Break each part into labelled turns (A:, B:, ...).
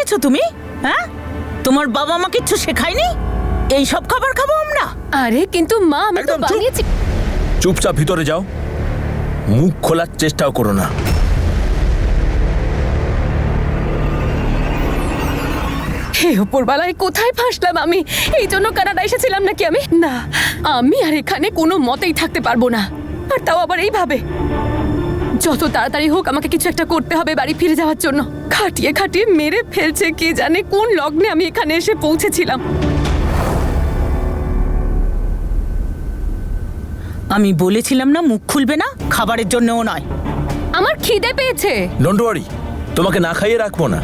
A: বলছো তুমি? হ্যাঁ, তোমার বাবা মা কিচ্ছু শেখায়নি? এই সব খাবার খাবো আমরা?
B: আরে কিন্তু মা, আমি তো
C: একদম চুপ।
B: বানিয়েছি।
C: চুপচাপ ভিতরে যাও, মুখ খোলার চেষ্টাও করো না।
B: হে উপরবালায়, কোথায় ফাঁসলাম আমি? এই জন্য কানাডা এসেছিলাম নাকি আমি? না, আমি আর এখানে কোনো মতেই থাকতে পারবো না, আর তাও আবার এইভাবে। যত তাড়াতাড়ি হোক আমাকে কিছু একটা করতে হবে বাড়ি ফিরে যাওয়ার জন্য। খাটিয়ে খাটিয়ে মেরে ফেলছে, কে জানে কোন লগ্নে আমি এখানে এসে পৌঁছেছিলাম।
A: আমি বলেছিলাম না মুখ খুলবে না, খাবারের জন্যও নয়।
B: আমার খিদে পেয়েছে।
C: ডোন্ট ওয়ারি, তোমাকে না খাইয়ে রাখবো না।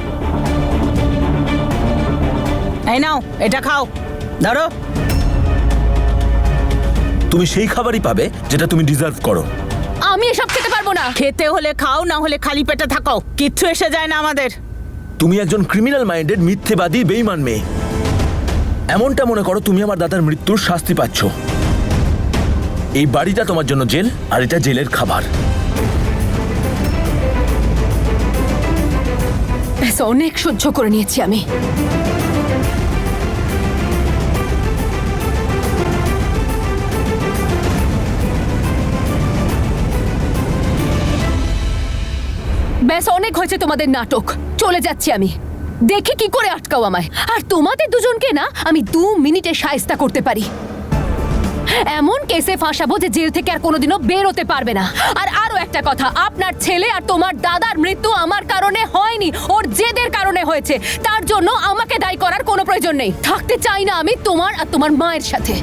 A: এই নাও, এটা খাও, ধরো।
C: তুমি সেই খাবারই পাবে যেটা তুমি ডিজার্ভ করো।
B: আমি এসব খেতে পারবো না।
A: খেতে হলে খাও, না হলে খালি পেটে থাকো, কিচ্ছু এসে যায় না আমাদের।
C: তুমি একজন ক্রিমিনাল মাইন্ডেড, মিথ্যেবাদী, বেঈমান মেয়ে। এমনটা মনে করো তুমি আমার দাদার মৃত্যুর শাস্তি পাচ্ছ। এই বাড়িটা তোমার জন্য জেল, আর এটা জেলের খাবার।
B: ব্যাস, অনেক সহ্য করে নিয়েছি আমি। ব্যাস, অনেক হয়েছে তোমাদের নাটক। চলে যাচ্ছি আমি। দেখি কি করে আটকাও আমায়। আর তোমাদের দুজনকে না আমি 2 মিনিটে শায়েস্তা করতে পারি। এমন কেসে ফাঁসাবো যে জেল থেকে আর কোনোদিনও বের হতে পারবে না। আর আরো একটা কথা, আপনার ছেলে আর তোমার দাদার মৃত্যু আমার কারণে হয়নি, ওর জেদের কারণে হয়েছে। তার জন্য আমাকে দায়ী করার কোনো প্রয়োজন নেই। থাকতে চাই না আমি তোমার আর তোমার মায়ের সাথে।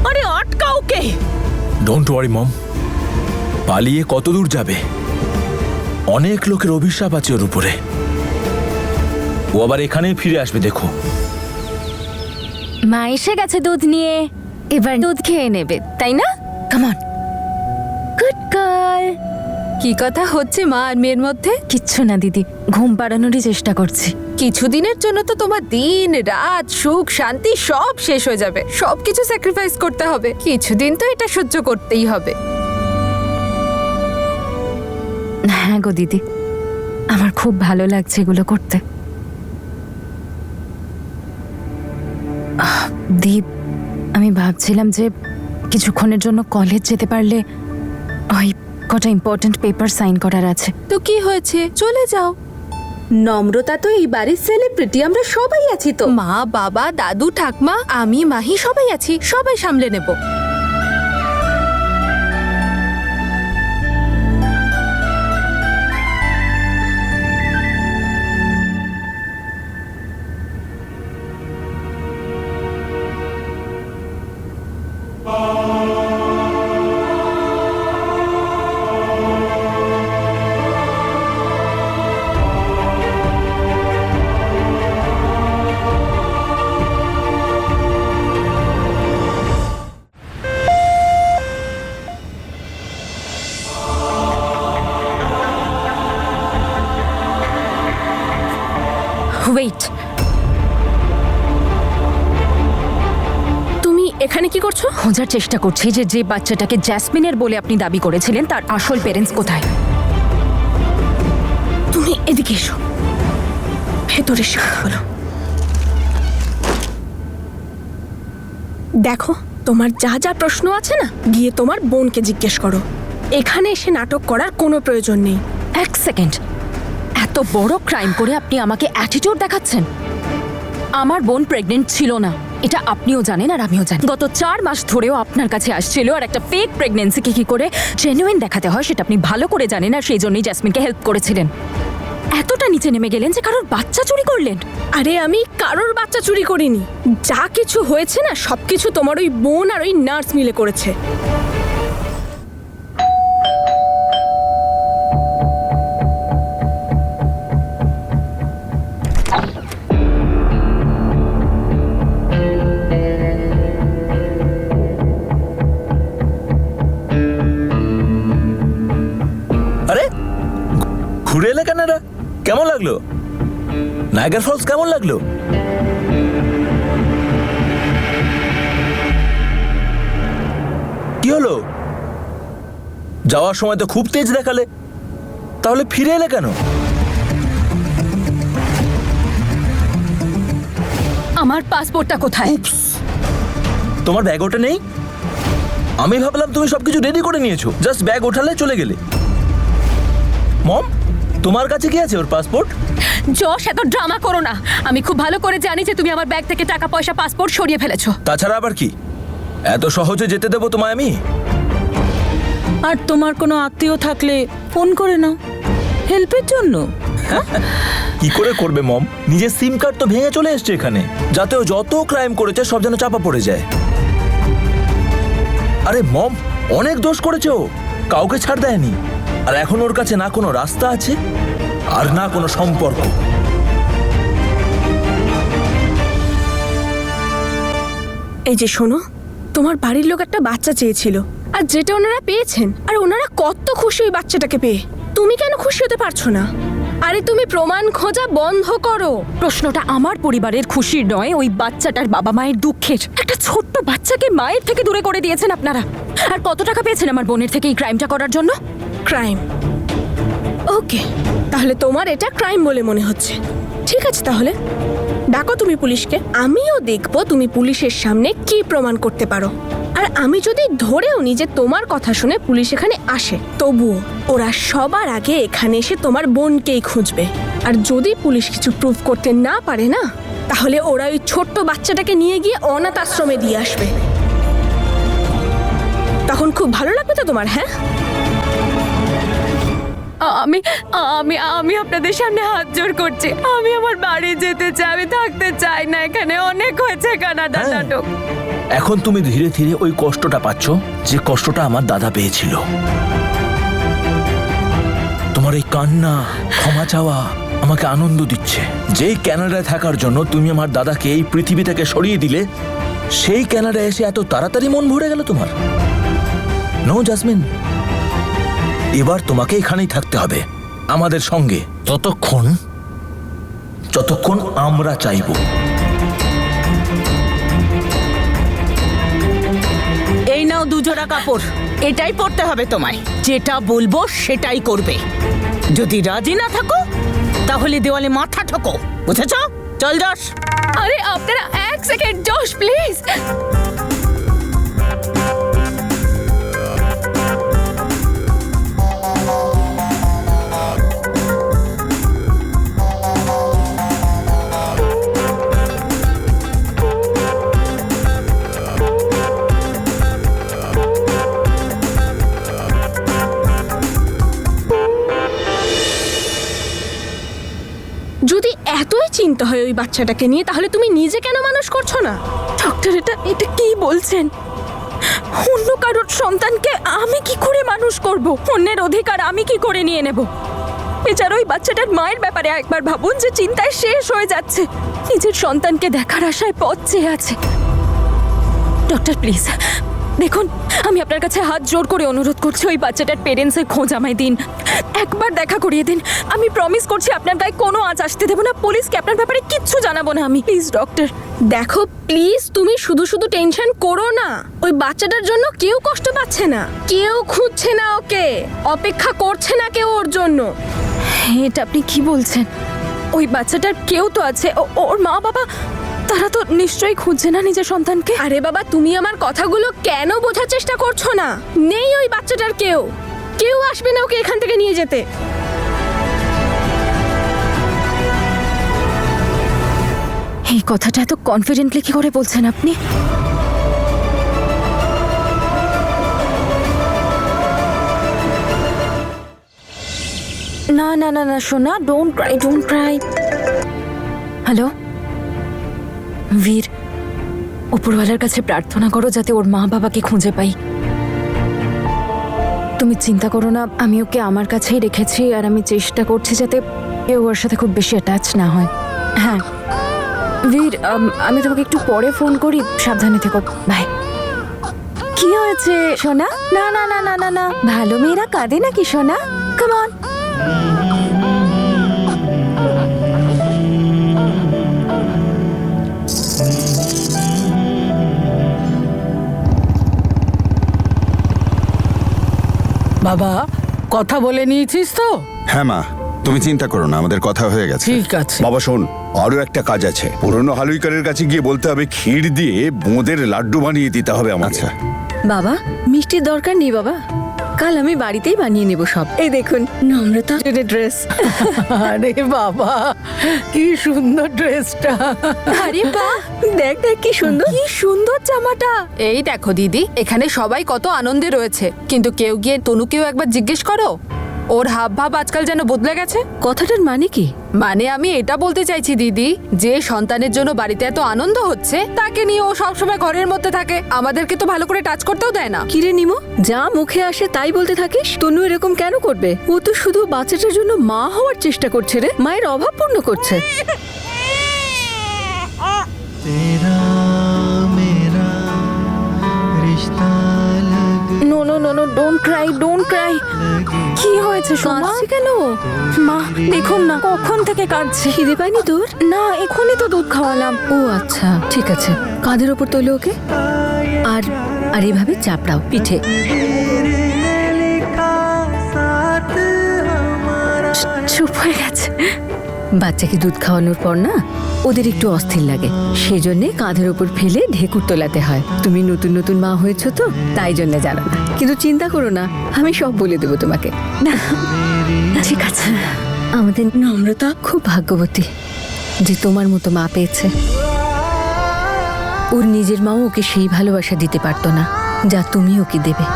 A: আরে আটকাও কে?
C: ডোন্ট ওয়ারি মম, পালিয়ে কত দূর যাবে? অনেক লোকের অভিশাপ আছে ওর উপরে। ও আবার এখানেই ফিরে আসবে, দেখো।
D: মা এসে গেছে দুধ নিয়ে, এবার দুধ খেয়ে নেবে, তাই না? Come on, good girl.
E: কি কথা হচ্ছে মা আর মেয়ের মধ্যে?
D: কিচ্ছু না দিদি, ঘুম পাড়ানোরই চেষ্টা করছি।
E: কিছুদিনের জন্য তো তোমার দিন রাত সুখ শান্তি সব শেষ হয়ে যাবে। সবকিছু স্যাক্রিফাইস করতে হবে। কিছুদিন তো এটা সহ্য করতেই হবে।
D: হ্যাঁ গো দিদি, আমার খুব ভালো লাগছে এগুলো করতে। দীপ, আমি ভাবছিলাম যে কিছুক্ষণের জন্য কলেজ যেতে পারলে, ওই কটা ইম্পর্ট্যান্ট পেপার সাইন করার আছে।
E: তো কি হয়েছে, চলে যাও।
F: নম্রতা তো এই বাড়ির সেলিব্রিটি, আমরা সবাই আছি তো।
E: মা বাবা দাদু ঠাকমা আমি মাহি সবাই আছি, সবাই সামলে নেব।
D: ওয়েট,
B: তুমি এখানে কি করছো?
D: খোঁজার চেষ্টা করছি যে যে বাচ্চাটাকে জ্যাসমিনের বলে আপনি দাবি করেছিলেন তার আসল পেরেন্টস কোথায়।
B: তুমি এদিকে এসো, ভেতরে এসে কথা বলো।
G: দেখো, তোমার যা যা প্রশ্ন আছে না, গিয়ে তোমার বোনকে জিজ্ঞেস করো। এখানে এসে নাটক করার কোনো প্রয়োজন নেই।
D: এক সেকেন্ড, এত বড় ক্রাইম করে আপনি আমাকে অ্যাটিটিউড দেখাচ্ছেন? আমার বোন প্রেগনেন্ট ছিল না, এটা আপনিও জানেন আর আমিও জানি। গত 4 মাস ধরেও আপনার কাছে আসছিল, আর একটা ফেক প্রেগনেন্সিকে কি করে জেনুইন দেখাতে হয় সেটা আপনি ভালো করে জানেন, আর সেই জন্যই জ্যাসমিনকে হেল্প করেছিলেন। এতটা নিচে নেমে গেলেন যে কারোর বাচ্চা চুরি করলেন।
G: আরে আমি কারোর বাচ্চা চুরি করিনি। যা কিছু হয়েছে না, সবকিছু তোমার ওই বোন আর ওই নার্স মিলে করেছে।
C: আরে ঘুরে এলে কানাডা, কেমন লাগলো? নায়াগ্রা ফলস কেমন লাগলো? কি হলো? যাওয়ার সময় তো খুব তেজ দেখালে, তাহলে ফিরে এলে কেন?
B: আমার পাসপোর্টটা কোথায়?
C: তোমার ব্যাগ ওটা নেই? আমি ভাবলাম তুমি সবকিছু রেডি করে নিয়েছো, জাস্ট ব্যাগ ওঠালে চলে গেলে। মম, তোমার কাছে কি আছে ওর পাসপোর্ট?
B: যশ, এত ড্রামা করো না। আমি খুব ভালো করে জানি যে তুমি আমার ব্যাগ থেকে টাকা পয়সা পাসপোর্ট সরিয়ে ফেলেছো।
C: তাছাড়া আবার কি, এত সহজে যেতে দেবো তোমায় আমি?
A: আর তোমার কোনো আত্মীয় থাকলে ফোন করে নাও হেল্পের জন্য।
C: কি করে করবে মম? নিজের সিম কার্ড তো ভেঙে চলে এসছে এখানে, যাতে ও যত ক্রাইম করেছে সব যেন চাপা পড়ে যায়। আরে মম, অনেক দোষ করেছে ও, কাউকে ছাড় দেয়নি। আর এখন ওর কাছে না কোনো রাস্তা আছে আর না কোনো সম্পর্ক।
G: এই যে শোনো, তোমার বাড়ির লোক একটা বাচ্চা চেয়েছিল, আর যেটা ওনারা পেয়েছেন, আর ওনারা কত খুশি ওই বাচ্চাটাকে পেয়ে। তুমি কেন খুশি হতে পারছো না? আরে তুমি প্রমাণ খোঁজা বন্ধ করো।
D: প্রশ্নটা আমার পরিবারের খুশির নয়, ওই বাচ্চাটার বাবা মায়ের দুঃখের। একটা ছোট্ট বাচ্চাকে মায়ের থেকে দূরে করে দিয়েছেন আপনারা। আর কত টাকা পেয়েছেন আমার বোনের থেকে এই ক্রাইমটা করার জন্য?
G: ক্রাইম? ওকে, তাহলে তোমার এটা ক্রাইম বলে মনে হচ্ছে। ঠিক আছে, তাহলে ডাকো তুমি পুলিশকে। আমিও দেখবো তুমি পুলিশের সামনে কি প্রমাণ করতে পারো। আর আমি যদি ধরেও নি যে তোমার কথা শুনে পুলিশ এখানে আসে, তবুও ওরা সবার আগে এখানে এসে তোমার বোনকেই খুঁজবে। আর যদি পুলিশ কিছু প্রুভ করতে না পারে না, তাহলে ওরা ওই ছোট্ট বাচ্চাটাকে নিয়ে গিয়ে অনাথ আশ্রমে দিয়ে আসবে। তখন খুব ভালো লাগবে তো তোমার, হ্যাঁ?
B: আমি আমি আমি আপনাদের সামনে হাত জোড় করছি। আমি আমার বাড়ি যেতে চাই, আমি থাকতে চাই না এখানে। অনেক হয়েছে কানাডা
C: হ্যাঁ।
B: নাটক।
C: এখন তুমি ধীরে ধীরে ওই কষ্টটা পাচ্ছ যে কষ্টটা আমার দাদা পেয়েছিল। তোমার এই কান্না, ক্ষমা চাওয়া আমাকে আনন্দ দিচ্ছে। যেই ক্যানাডায় থাকার জন্য তুমি আমার দাদাকে এই পৃথিবী থেকে সরিয়ে দিলে, সেই ক্যানাডায় এসে এত তাড়াতাড়ি মন ভরে গেল তোমার? নো জাসমিন, এবার তোমাকে এখানেই থাকতে হবে আমাদের সঙ্গে, যতক্ষণ আমরা চাইবো।
A: এই নাও 2 জোড়া কাপড়, এটাই পরতে হবে তোমায়। যেটা বলবো সেটাই করবে। যদি রাজি না থাকো তাহলে দেওয়ালে মাথা ঠোকো, বুঝেছ? চল যশ।
B: আরে আপনারা এক সেকেন্ড, জশ প্লিজ।
G: যদি এতই চিন্তা হয় ওই বাচ্চাটাকে নিয়ে, তাহলে তুমি নিজে কেন মানুষ করছো না?
D: ডক্টর, এটা কি বলছেন? অন্য কারোর সন্তানকে আমি কি করে মানুষ করব? অন্যের অধিকার আমি কি করে নিয়ে নেব? এছাড়া ওই বাচ্চাটার মায়ের ব্যাপারে একবার ভাবুন, যে চিন্তায় শেষ হয়ে যাচ্ছে। নিজের সন্তানকে দেখার আশায় পথ চেয়ে আছে। ডক্টর প্লিজ দেখুন, আমি আপনার কাছে হাত জোড় করে অনুরোধ করছি, ওই বাচ্চাটার পেরেন্টসের খোঁজ আমায় দিন। একবার দেখা করিয়ে দিন। আমি প্রমিস করছি আপনার গায়ে কোনো আঁচ আসতে দেবো না। পুলিশকে আপনার ব্যাপারে কিচ্ছু জানাবো না আমি। Please doctor.
G: দেখো প্লিজ, তুমি শুধু শুধু টেনশন করো না। ওই বাচ্চাটার জন্য কেউ কষ্ট পাচ্ছে না, কেউ খুঁজছে না ওকে, অপেক্ষা করছে না কেউ ওর জন্য।
D: এটা আপনি কি বলছেন? ওই বাচ্চাটার কেউ তো আছে, ওর মা বাবা, তারা তো নিশ্চয়ই খুঁজছে না নিজের সন্তানকে।
G: আরে বাবা, তুমি আমার কথাগুলো কেন বোঝার চেষ্টা করছো না? নেই ওই বাচ্চাটার কেউ, কেউ আসবে না ওকে এখান থেকে নিয়ে যেতে।
D: এই কথাটা এত কনফিডেন্টলি কি করে বলছেন আপনি? না না না না সোনা, don't cry, don't Cry. Hello বীর, উপরওয়ালার কাছে প্রার্থনা করো যাতে ওর মা বাবাকে খুঁজে পাই। তুমি চিন্তা করো না, আমি ওকে আমার কাছেই রেখেছি, আর আমি চেষ্টা করছি যাতে কেউ ওর সাথে খুব বেশি অ্যাটাচ না হয়। হ্যাঁ বীর, আমি তোমাকে একটু পরে ফোন করি। সাবধানে থেকো, বাই। কি হয়েছে সোনা? না না না না না না, ভালো মেয়েরা কাঁদে নাকি সোনা? Come on.
H: বাবা, কথা বলে নিয়েছিস তো?
I: হ্যাঁ মা, তুমি চিন্তা করো না, আমাদের কথা হয়ে গেছে।
H: ঠিক আছে।
J: বাবা শোন,
H: আরো একটা কাজ আছে, পুরনো হালুইকারের কাছে গিয়ে বলতে হবে ক্ষীর দিয়ে বোঁদের লাড্ডু বানিয়ে দিতে হবে আমাকে।
D: বাবা মিষ্টির দরকার নেই বাবা, কাল আমি বাড়িতেই বানিয়ে নেব সব। এই দেখুন নম্রতা ড্রেস।
A: আরে বাবা কি সুন্দর ড্রেসটা।
D: আরে বাহ, দেখ দেখ কি সুন্দর, কি সুন্দর জামাটা।
E: এই দেখো দিদি, এখানে সবাই কত আনন্দে রয়েছে, কিন্তু কেউ গিয়ে তনুকেও একবার জিজ্ঞেস করো, ওর হাব ভাব আজকাল যেন বদলে গেছে।
D: কথাটার মানে কি?
E: মানে আমি এটা বলতে চাইছি দিদি, যে সন্তানের জন্য বাড়িতে এত আনন্দ হচ্ছে তাকে নিয়ে ও সবসময় ঘরের মধ্যে থাকে, আমাদেরকে তো ভালো করে টাচ করতেও দেয় না।
D: কিরে নিমো, যা মুখে আসে তাই বলতে থাকিস? তনু এরকম কেন করবে? ও তো শুধু বাচ্চাটার জন্য মা হওয়ার চেষ্টা করছে রে, মায়ের অভাব পূর্ণ করছে।
G: No no no no, don't cry, don't cry. কি হয়েছে সোমা?
D: কাঁদছে কেন?
G: মা দেখুন না, কখন থেকে কাঁদছে।
D: খিদে পাইনি তোর?
G: না, এখনই তো দুধ খাওয়ালাম।
D: ও আচ্ছা ঠিক আছে, কাঁধের ওপর তোলো ওকে, আর আর এইভাবে চাপড়াও পিঠে। চুপ হয়ে গেছে। বাচ্চাকে দুধ খাওয়ানোর পর না ওদের একটু অস্থির লাগে, সেজন্য কাঁধের ওপর ফেলে ঢেকুর তোলাতে হয়। তুমি নতুন নতুন মা হয়েছো তো তাই জন্য জানো না, কিন্তু চিন্তা করো না, আমি সব বলে দেবো তোমাকে। না ঠিক আছে, আমাদের নম্রতা খুব ভাগ্যবতী যে তোমার মতো মা পেয়েছে। ওর নিজের মাও ওকে সেই ভালোবাসা দিতে পারতো না যা তুমি ওকে দেবে।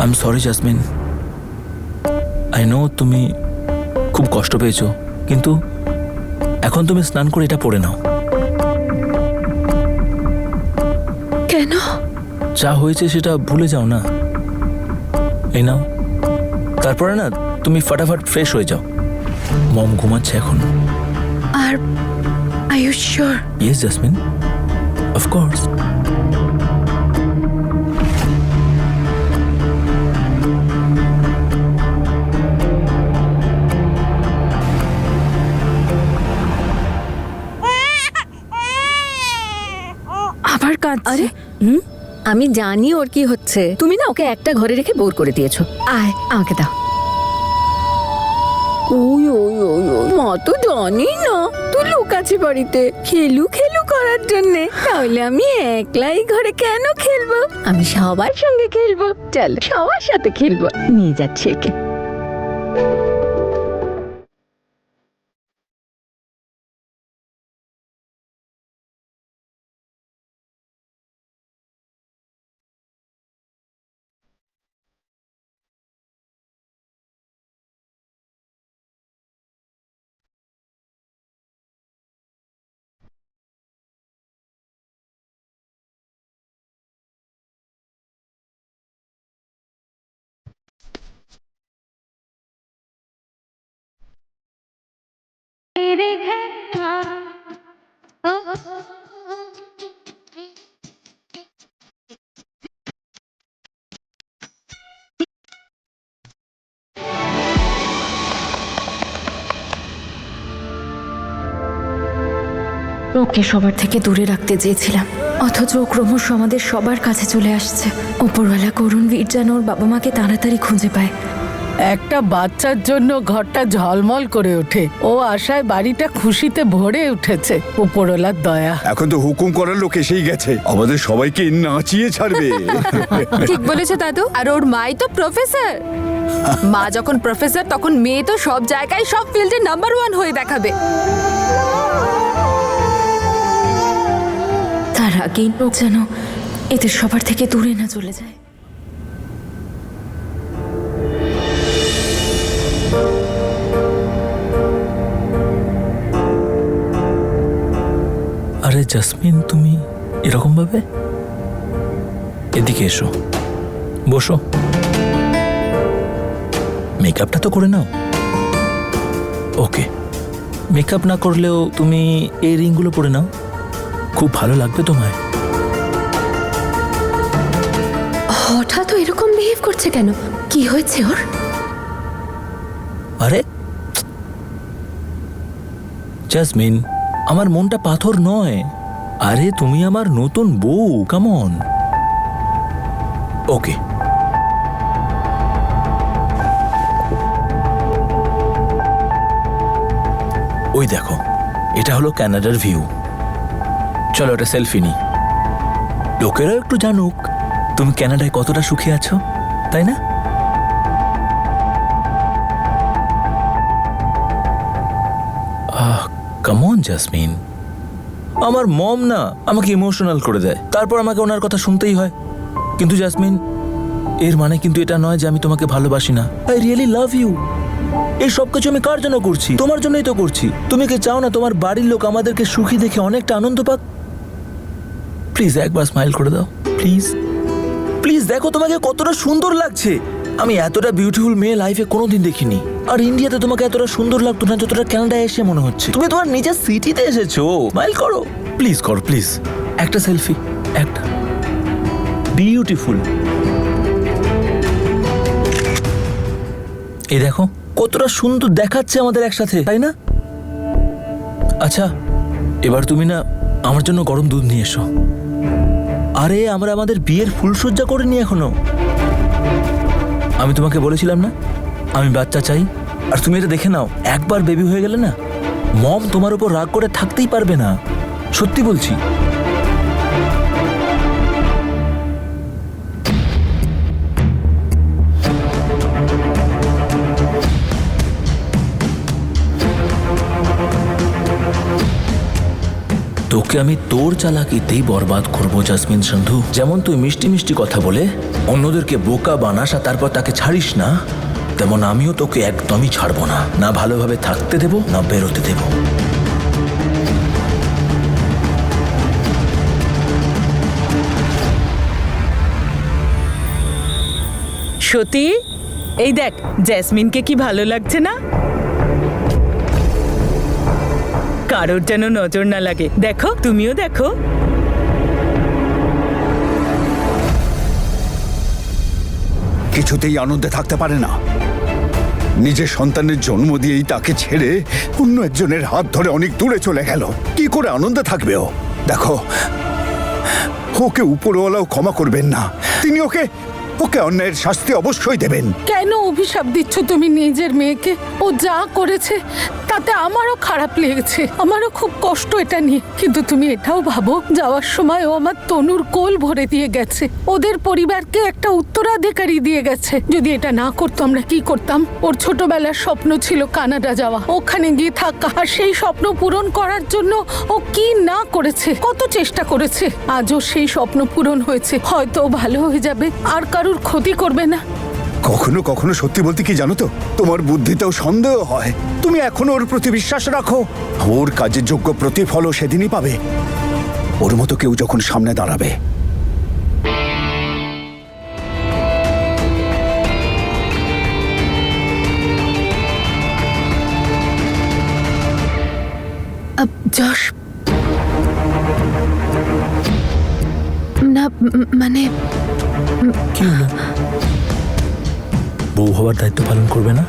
C: I am sorry jasmine, I know তুমি খুব কষ্ট পেয়েছো, কিন্তু এখন তুমি স্নান করে এটা পরে নাও।
D: কেন?
C: যা হয়েছে সেটা ভুলে যাও না। এই নাও, তারপরে না তুমি ফটাফট ফ্রেশ হয়ে যাও। মম ঘুমাচ্ছে এখন।
D: আর are you sure?
C: Yes Jasmine, of course.
D: আবার কাঁদছে? আরে আমি জানি ওর কি হচ্ছে। তুমি না ওকে একটা ঘরে রেখে বোর করে দিয়েছো। আয় আমাকে দাও। ওই ওই ওই ওই, মা তো জানি না তুই লুকাচ্ছি বাড়িতে খেলু খেলু করার জন্যে। তাহলে আমি একলাই ঘরে কেন খেলবো? আমি সবার সঙ্গে খেলবো। চল সবার সাথে খেলবো। নিয়ে যাচ্ছি একে। ওকে সবার থেকে দূরে রাখতে চেয়েছিলাম, অথচ ও ক্রমশ আমাদের সবার কাছে চলে আসছে। উপরওয়ালা করুণ বীর যেন ওর বাবা মাকে তাড়াতাড়ি খুঁজে পায়।
A: একটা বাচ্চার জন্য ঘরটা ঝলমল করে ওঠে, ও আশায় বাড়িটা খুশিতে ভরে উঠেছে। উপরওয়ালার দয়া।
H: এখন তো হুকুম করার লোক এসেই গেছে, আমাদের সবাইকে নাচিয়ে ছাড়বে।
E: ঠিক বলেছে দাদু, আর ওর মাই তো প্রফেসর। মা যখন প্রফেসর তখন মেয়ে তো সব জায়গায় সব ফিল্ডে নাম্বার 1 হয়ে দেখাবে।
D: তার আগেই ও যেন এদের সবার থেকে দূরে না চলে যায়।
C: আরে জাসমিন, তুমি এরকম ভাবে? এদিকে এসো, বসো। মেকআপটা তো করে নাও। ওকে, মেকআপ না করলেও তুমি এই রিংগুলো পরে নাও, খুব ভালো লাগবে তোমায়।
D: হঠাৎ এরকম বিহেভ করছে।
E: করছে কেন? কি হয়েছে ওর?
C: আরে জাসমিন, আমার মনটা পাথর নয়। আরে তুমি আমার নতুন বউ, কাম অন। ওকে, ওই দেখো, এটা হলো কানাডার ভিউ। চলো একটা সেলফি নি, লোকেরা একটু জানুক তুমি কানাডায় কতটা সুখী আছো, তাই না? কাম অন জাসমিন, আমার মম না আমাকে ইমোশনাল করে দেয়, তারপর আমাকে ওনার কথা শুনতেই হয়। কিন্তু জাসমিন, এর মানে কিন্তু এটা নয় যে আমি তোমাকে ভালোবাসি না। I really love you. এই সব কিছু আমি কার জন্য করছি? তোমার জন্যই তো করছি। তুমি কি চাও না তোমার বাড়ির লোক আমাদেরকে সুখী দেখে অনেকটা আনন্দ পাক? প্লিজ একবার স্মাইল করে দাও, প্লিজ প্লিজ। দেখো তোমাকে কতটা সুন্দর লাগছে। আমি এতটা বিউটিফুল মেয়ে লাইফে কোনোদিন দেখিনি। আর ইন্ডিয়াতে তোমাকে এতটা সুন্দর লাগতো না যতটা কানাডায় এসে মনে হচ্ছে। তুমি তোমার নিজের সিটিতে এসেছো, স্মাইল করো, প্লিজ করো, প্লিজ। একটা সেলফি, একটা বিউটিফুল। এই দেখো কতটা সুন্দর দেখাচ্ছে আমাদের একসাথে, তাই না? আচ্ছা, এবার তুমি না আমার জন্য গরম দুধ নিয়ে এসো। আরে আমরা আমাদের বিয়ের ফুলসজ্জা করিনি এখনো। আমি তোমাকে বলেছিলাম না আমি বাচ্চা চাই, আর তুমি এটা দেখে নাও, একবার বেবি হয়ে গেলে না মম তোমার উপর রাগ করে থাকতেই পারবে না। সত্যি বলছি। তোকে আমি তোর চালাকিতেই বরবাদ করবো জাসমিন সান্ধু। যেমন তুই মিষ্টি মিষ্টি কথা বলে অন্যদেরকে বোকা বানাস আর তারপর তাকে ছাড়িস না, তেমন আমিও তোকে একদমই ছাড়বো না। না ভালোভাবে থাকতে দেব, না বেরোতে দেব।
A: সত্যি, এই দেখ জেসমিনকে কি ভালো লাগছে না? কারোর যেন নজর না লাগে। দেখো, তুমিও দেখো।
H: কিছুতেই আনন্দে থাকতে পারে না। নিজের সন্তানের জন্ম দিয়েই তাকে ছেড়ে অন্য একজনের হাত ধরে অনেক দূরে চলে গেল। কি করে আনন্দে থাকবে ও? দেখো, ওকে উপরওয়ালাও ক্ষমা করবেন না। তিনি ওকে অন্যায়ের শাস্তি অবশ্যই দেবেন।
I: কেন অভিশাপ দিচ্ছ তুমি নিজের মেয়েকে? ও যা করেছে তাতে আমারও খারাপ লেগেছে, আমারও খুব কষ্ট এটা নিয়ে। কিন্তু তুমি এটাও ভাবো, যাওয়ার সময় ও আমার তনুর কোল ভরে দিয়ে গেছে, ওদের পরিবারকে একটা উত্তরাধিকারী দিয়ে গেছে। যদি এটা না করতো আমরা কি করতাম? ওর ছোটবেলার স্বপ্ন ছিল কানাডা যাওয়া, ওখানে গিয়ে থাকা, আর সেই স্বপ্ন পূরণ করার জন্য ও কি না করেছে, কত চেষ্টা করেছে। আজও সেই স্বপ্ন পূরণ হয়েছে। হয়তো ও ভালো হয়ে যাবে, আর কারুর ক্ষতি করবে না।
H: কখনো কখনো সত্যি বলতে কি জানো তো, তোমার বুদ্ধিতেও সন্দেহ হয়। তুমি এখনো ওর প্রতি বিশ্বাস রাখো। ওর কাজের যোগ্য প্রতিফলও সেদিনই পাবে, ওর মতো কেউ যখন সামনে দাঁড়াবে।
E: যশ, না মানে
C: কি হলো? বউ হওয়ার দায়িত্ব পালন করবে না?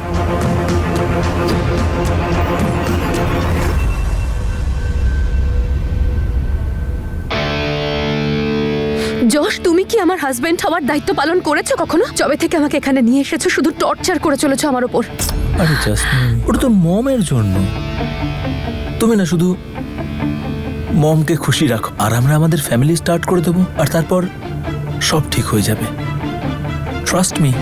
B: যশ, তুমি কি আমার হাজবেন্ড হওয়ার দায়িত্ব পালন করেছো কখনো? যবে থেকে আমাকে এখানে নিয়ে এসেছো শুধু টর্চার করে চলেছো আমার ওপর।
C: আরে জাসমিন, ওটা তো মমের জন্য। তুমি না শুধু মমকে খুশি রাখো, আর আমরা আমাদের ফ্যামিলি স্টার্ট করে দেবো, আর তারপর সব ঠিক হয়ে যাবে। Trust me.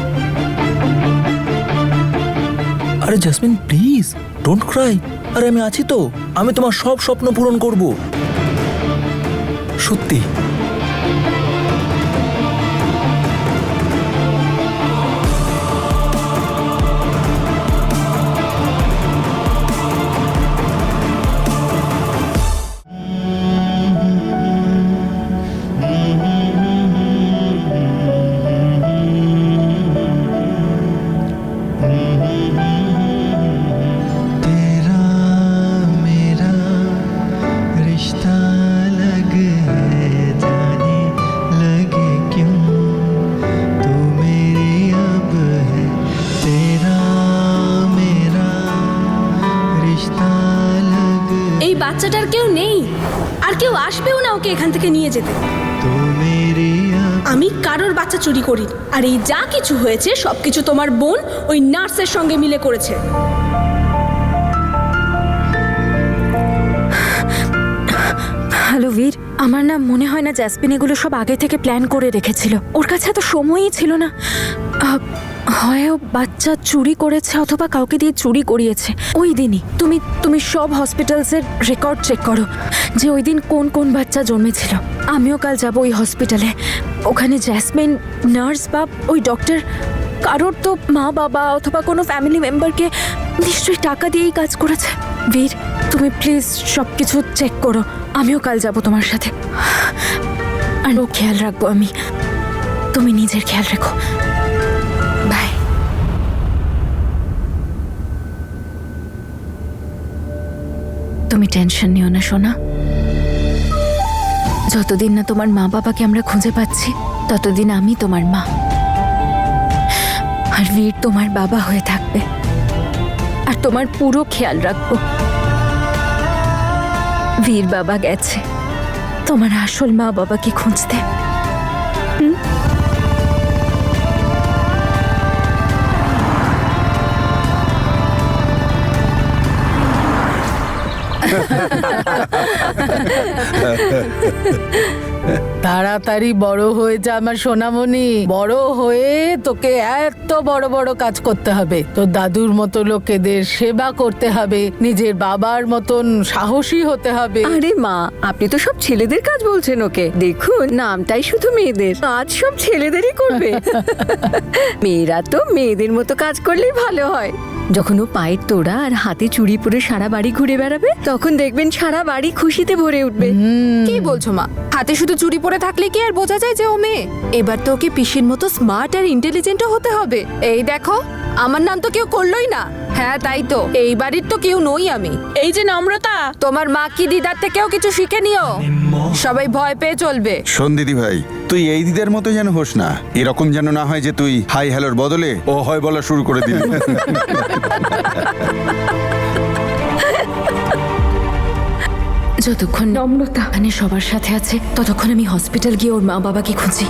C: আরে জাসমিন প্লিজ ডোন্ট ক্রাই। আরে আমি আছি তো, আমি তোমার সব স্বপ্ন পূরণ করব, সত্যি।
J: लगे क्यों तू मेरी
G: বাচ্চাটার কেউ নেই, আর কেউ আসবেও না ওকে এখান থেকে নিয়ে যেতে। আমি কারোর বাচ্চা চুরি করি, আর এই যা কিছু হয়েছে সবকিছু তোমার বোন ওই নার্সের সঙ্গে মিলে করেছে।
D: হ্যালো বীর, আমার না মনে হয় না জ্যাসমিন এগুলো সব আগে থেকে প্ল্যান করে রেখেছিল। ওর কাছে এত সময়ই ছিল না। হয় ও বাচ্চা চুরি করেছে অথবা কাউকে দিয়ে চুরি করিয়েছে ওই দিনই। তুমি সব হসপিটালসের রেকর্ড চেক করো যে ওই দিন কোন কোন বাচ্চা জন্মেছিল। আমিও কাল যাব ওই হসপিটালে। ওখানে জ্যাসমিন নার্স বা ওই ডক্টর কারোর তো মা বাবা অথবা কোনো ফ্যামিলি মেম্বারকে নিশ্চয়ই টাকা দিয়েই কাজ করেছে। বীর, তুমি প্লিজ সব কিছু চেক করো। আমিও কাল যাব তোমার সাথে। আর ও খেয়াল রাখবো আমি। তুমি নিজের খেয়াল রেখো। বাই। তুমি টেনশন নিও না সোনা। যতদিন না তোমার মা বাবাকে আমরা খুঁজে পাচ্ছি ততদিন আমি তোমার মা আর বীর তোমার বাবা হয়ে থাকবে, আর তোমার পুরো খেয়াল রাখবো। বীর বাবা গেছে তোমার আসল মা বাবাকে খুঁজতে।
I: তাড়াতাড়ি বড় হয়ে যা আমার সোনামণি। বড় হয়ে তোকে এত বড় বড় কাজ করতে হবে। তোর দাদুর মতো লোকেদের সেবা করতে হবে, নিজের বাবার মতন সাহসী হতে হবে।
J: আরে মা, আপনি তো সব ছেলেদের কাজ বলছেন ওকে। দেখুন, নামটাই শুধু মেয়েদের, কাজ সব ছেলেদেরই করবে। মেয়েরা তো মেয়েদের মতো কাজ করলেই ভালো হয়। যখন ও পায়ের তোড়া আর হাতে চুড়ি পরে সারা বাড়ি ঘুরে বেড়াবে, তখন দেখবেন সারা বাড়ি খুশিতে ভরে উঠবে।
E: কি বলছো মা? হাতে শুধু চুড়ি পরে থাকলে কি আর বোঝা যায় যে ও মেয়ে? এবার তো ওকে পিসির মতো স্মার্ট আর ইন্টেলিজেন্টও হতে হবে। এই দেখো, আমার নাম তো কেউ করলোই না। হ্যাঁ তাই তো, এই বাড়ির তো কেউ নই আমি।
A: এই যে নম্রতা,
E: তোমার মা কি দিদার থেকেও কিছু শিখে নিও। সবাই ভয় পেয়ে চলবে।
K: শোন দিদি ভাই, তুই এই দিদার মতো যেন হোস না। এরকম যেন না হয় যে তুই হাই হ্যালোর বদলে ও হয় বলা শুরু করে দিবি।
D: যতক্ষণ নম্রতা সবার সাথে আছে ততক্ষণ আমি হসপিটাল গিয়ে ওর মা বাবাকে খুঁজি।